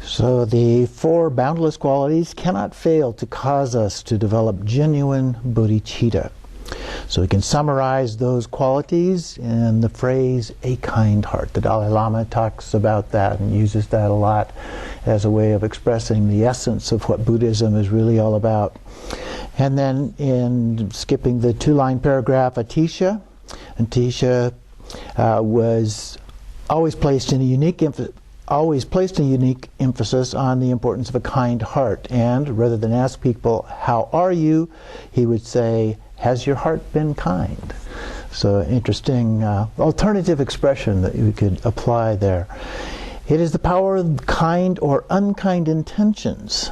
So the four boundless qualities cannot fail to cause us to develop genuine bodhicitta. So we can summarize those qualities in the phrase, a kind heart. The Dalai Lama talks about that and uses that a lot as a way of expressing the essence of what Buddhism is really all about. And then in skipping the two-line paragraph, Atisha was always placed in a unique emphasis on the importance of a kind heart. And rather than ask people, how are you? He would say, has your heart been kind? So interesting alternative expression that you could apply there. It is the power of kind or unkind intentions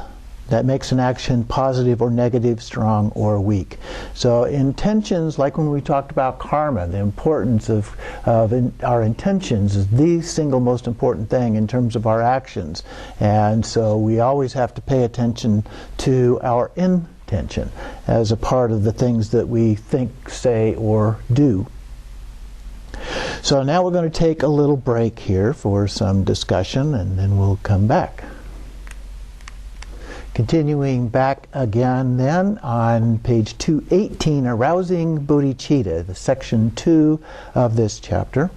that makes an action positive or negative, strong or weak. So intentions, like when we talked about karma, the importance of our intentions is the single most important thing in terms of our actions. And so we always have to pay attention to our intention as a part of the things that we think, say, or do. So now we're going to take a little break here for some discussion, and then we'll come back. Continuing back again then on page 218, Arousing Bodhicitta, the section 2 of this chapter.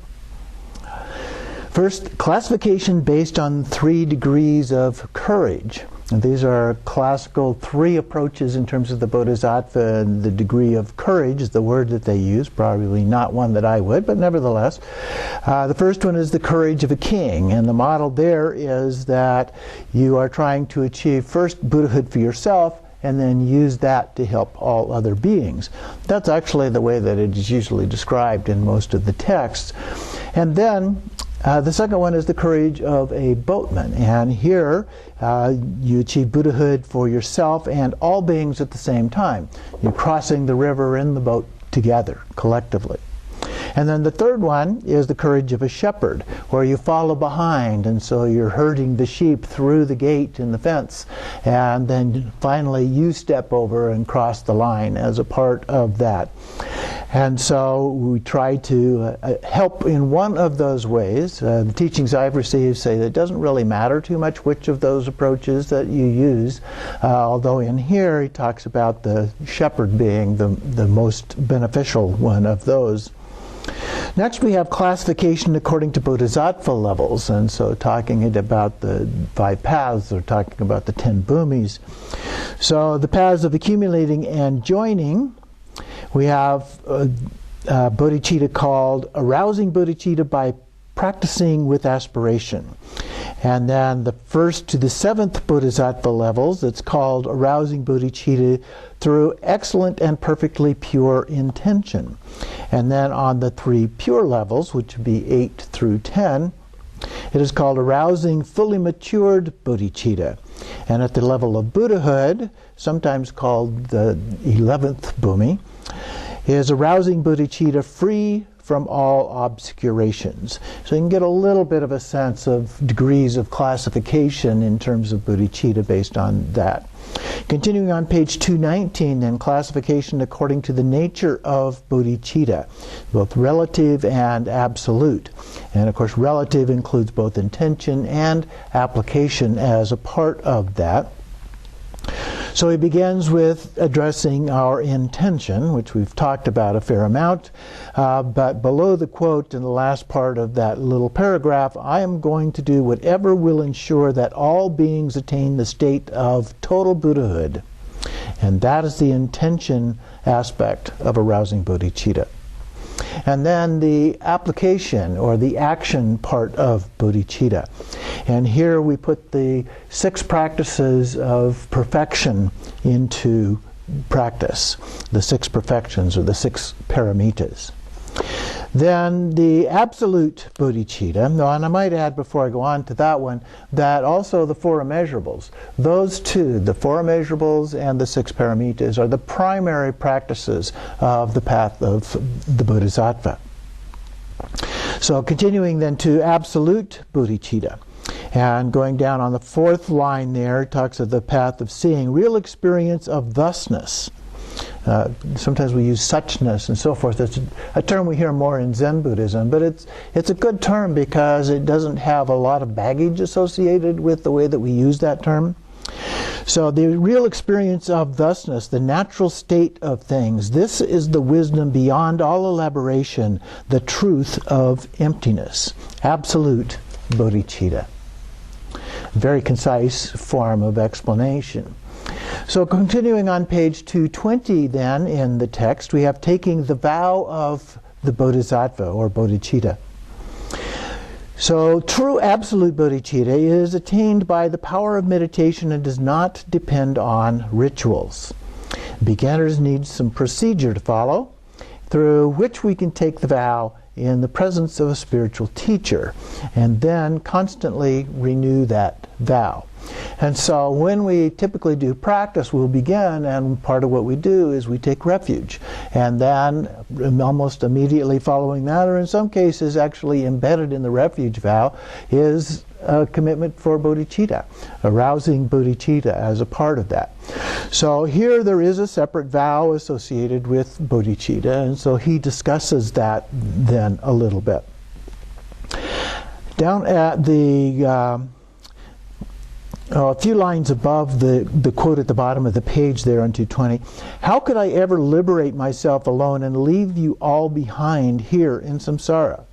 First, classification based on 3 degrees of courage. And these are classical 3 approaches in terms of the Bodhisattva, and the degree of courage is the word that they use, probably not one that I would, but nevertheless. The first one is the courage of a king, and the model there is that you are trying to achieve first Buddhahood for yourself, and then use that to help all other beings. That's actually the way that it is usually described in most of the texts. And then the second one is the courage of a boatman, and here you achieve Buddhahood for yourself and all beings at the same time. You're crossing the river in the boat together, collectively. And then the third one is the courage of a shepherd, where you follow behind, and so you're herding the sheep through the gate in the fence, and then finally you step over and cross the line as a part of that. And so we try to help in one of those ways. The teachings I've received say that it doesn't really matter too much which of those approaches that you use, although in here he talks about the shepherd being the most beneficial one of those. Next we have classification according to bodhisattva levels, and so talking about the 5 paths, or talking about the 10 bhumis. So the paths of accumulating and joining, we have bodhicitta called arousing bodhicitta by practicing with aspiration. And then the 1st to the 7th bodhisattva levels, it's called arousing bodhicitta through excellent and perfectly pure intention. And then on the 3 pure levels, which would be 8 through 10, it is called arousing fully matured bodhicitta. And at the level of Buddhahood, sometimes called the 11th bhumi, is arousing bodhicitta free from all obscurations. So you can get a little bit of a sense of degrees of classification in terms of bodhicitta based on that. Continuing on page 219, then, classification according to the nature of bodhicitta, both relative and absolute. And of course relative includes both intention and application as a part of that. So he begins with addressing our intention, which we've talked about a fair amount, but below the quote in the last part of that little paragraph, I am going to do whatever will ensure that all beings attain the state of total Buddhahood. And that is the intention aspect of arousing bodhicitta. And then the application or the action part of bodhicitta. And here we put the 6 practices of perfection into practice. The 6 perfections, or the 6 paramitas. Then the absolute bodhicitta, and I might add before I go on to that one, that also the 4 immeasurables. Those 2, the 4 immeasurables and the 6 paramitas, are the primary practices of the path of the bodhisattva. So continuing then to absolute bodhicitta. And going down on the 4th line there, it talks of the path of seeing, real experience of thusness. Sometimes we use suchness and so forth. It's a term we hear more in Zen Buddhism, but it's a good term because it doesn't have a lot of baggage associated with the way that we use that term. So the real experience of thusness, the natural state of things, this is the wisdom beyond all elaboration, the truth of emptiness, absolute bodhicitta. Very concise form of explanation. So continuing on page 220 then in the text, we have taking the vow of the bodhisattva or bodhicitta. So true absolute bodhicitta is attained by the power of meditation and does not depend on rituals. Beginners need some procedure to follow, through which we can take the vow in the presence of a spiritual teacher, and then constantly renew that vow. And so when we typically do practice, we'll begin, and part of what we do is we take refuge. And then almost immediately following that, or in some cases actually embedded in the refuge vow, is a commitment for bodhicitta, arousing bodhicitta as a part of that. So here there is a separate vow associated with bodhicitta, and so he discusses that then a little bit. Down at the a few lines above the quote at the bottom of the page there on 220, how could I ever liberate myself alone and leave you all behind here in samsara?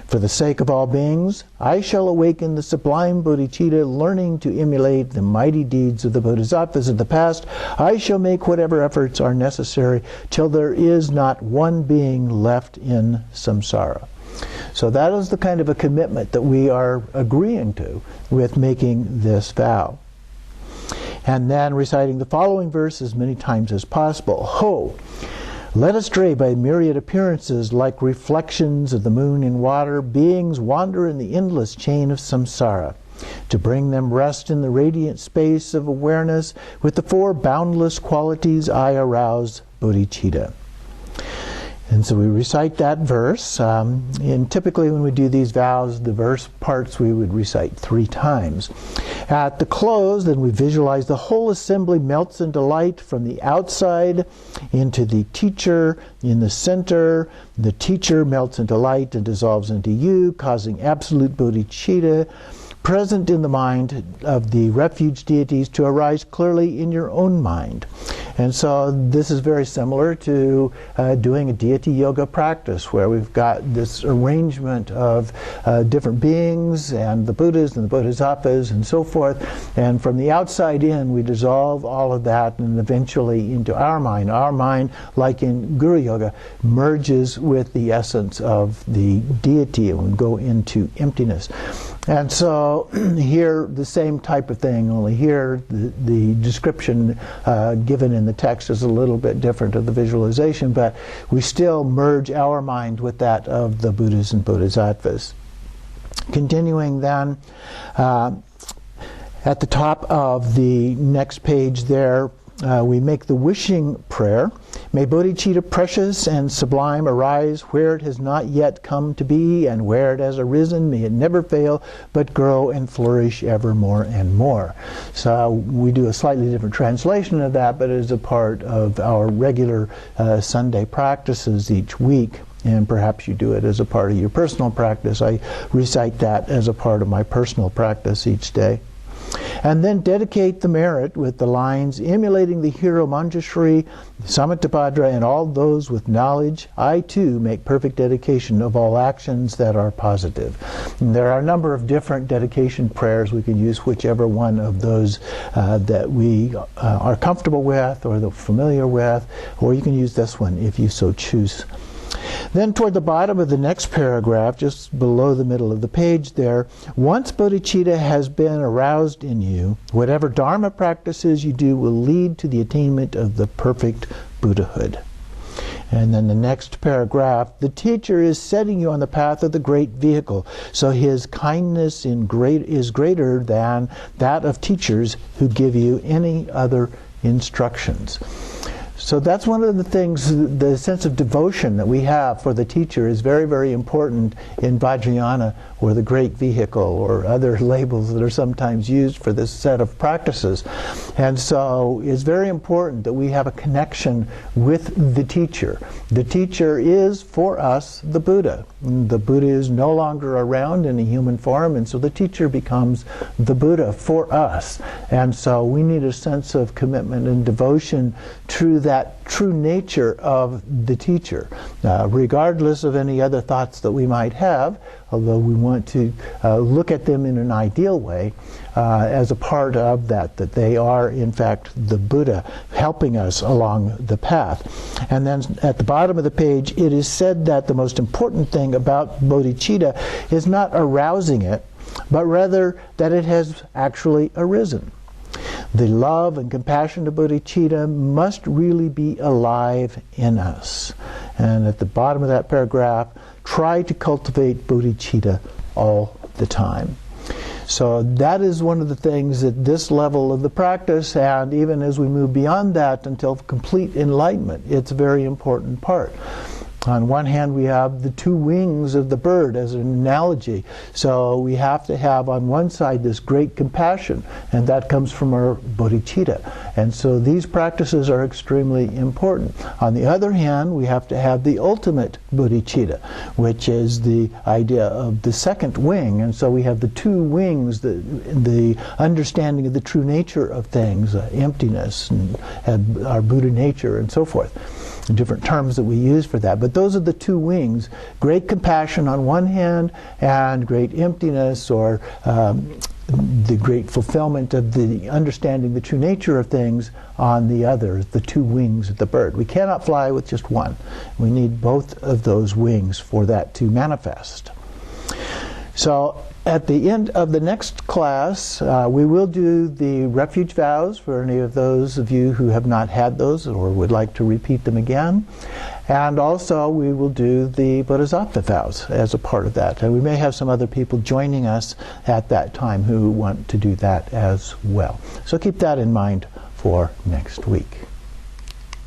For the sake of all beings, I shall awaken the sublime bodhicitta, learning to emulate the mighty deeds of the bodhisattvas of the past. I shall make whatever efforts are necessary till there is not one being left in samsara. So that is the kind of a commitment that we are agreeing to with making this vow. And then reciting the following verse as many times as possible. Ho! Led astray by myriad appearances like reflections of the moon in water, beings wander in the endless chain of samsara. To bring them rest in the radiant space of awareness, with the four boundless qualities I arouse bodhicitta. And so we recite that verse, and typically when we do these vows, the verse parts we would recite 3 times. At the close, then we visualize the whole assembly melts into light from the outside into the teacher in the center. The teacher melts into light and dissolves into you, causing absolute bodhicitta present in the mind of the refuge deities to arise clearly in your own mind. And so this is very similar to doing a deity yoga practice, where we've got this arrangement of different beings and the Buddhas and the Bodhisattvas and so forth, and from the outside in we dissolve all of that and eventually into our mind. Our mind, like in Guru Yoga, merges with the essence of the deity and we go into emptiness. And so here the same type of thing, only here the description given in the text is a little bit different of the visualization, but we still merge our mind with that of the Buddhas and Bodhisattvas. Continuing then, at the top of the next page there, we make the wishing prayer. May bodhicitta precious and sublime arise where it has not yet come to be, and where it has arisen may it never fail but grow and flourish ever more and more. So we do a slightly different translation of that, but it is a part of our regular Sunday practices each week. And perhaps you do it as a part of your personal practice. I recite that as a part of my personal practice each day. And then dedicate the merit with the lines, emulating the hero Manjushri, Samantabhadra, and all those with knowledge. I too make perfect dedication of all actions that are positive. And there are a number of different dedication prayers. We can use whichever one of those that we are comfortable with or that familiar with, or you can use this one if you so choose. Then toward the bottom of the next paragraph, just below the middle of the page there, once bodhicitta has been aroused in you, whatever dharma practices you do will lead to the attainment of the perfect Buddhahood. And then the next paragraph, the teacher is setting you on the path of the great vehicle, so his kindness is greater than that of teachers who give you any other instructions. So that's one of the things, the sense of devotion that we have for the teacher is very, very important in Vajrayana, or the great vehicle, or other labels that are sometimes used for this set of practices. And so it's very important that we have a connection with the teacher. The teacher is, for us, the Buddha. The Buddha is no longer around in a human form, and so the teacher becomes the Buddha for us. And so we need a sense of commitment and devotion to that true nature of the teacher, regardless of any other thoughts that we might have, although we want to look at them in an ideal way as a part of that they are in fact the Buddha helping us along the path. And then at the bottom of the page it is said that the most important thing about bodhicitta is not arousing it, but rather that it has actually arisen. The love and compassion of bodhicitta must really be alive in us. And at the bottom of that paragraph, try to cultivate bodhicitta all the time. So that is one of the things at this level of the practice, and even as we move beyond that until complete enlightenment, it's a very important part. On one hand, we have the two wings of the bird as an analogy. So we have to have on one side this great compassion, and that comes from our bodhicitta. And so these practices are extremely important. On the other hand, we have to have the ultimate bodhicitta, which is the idea of the second wing. And so we have the two wings, the understanding of the true nature of things, emptiness, and our Buddha nature, and so forth. Different terms that we use for that. But those are the two wings. Great compassion on one hand, and great emptiness, or the great fulfillment of the understanding the true nature of things on the other, the two wings of the bird. We cannot fly with just one. We need both of those wings for that to manifest. So at the end of the next class, we will do the refuge vows for any of those of you who have not had those or would like to repeat them again. And also we will do the bodhisattva vows as a part of that. And we may have some other people joining us at that time who want to do that as well. So keep that in mind for next week.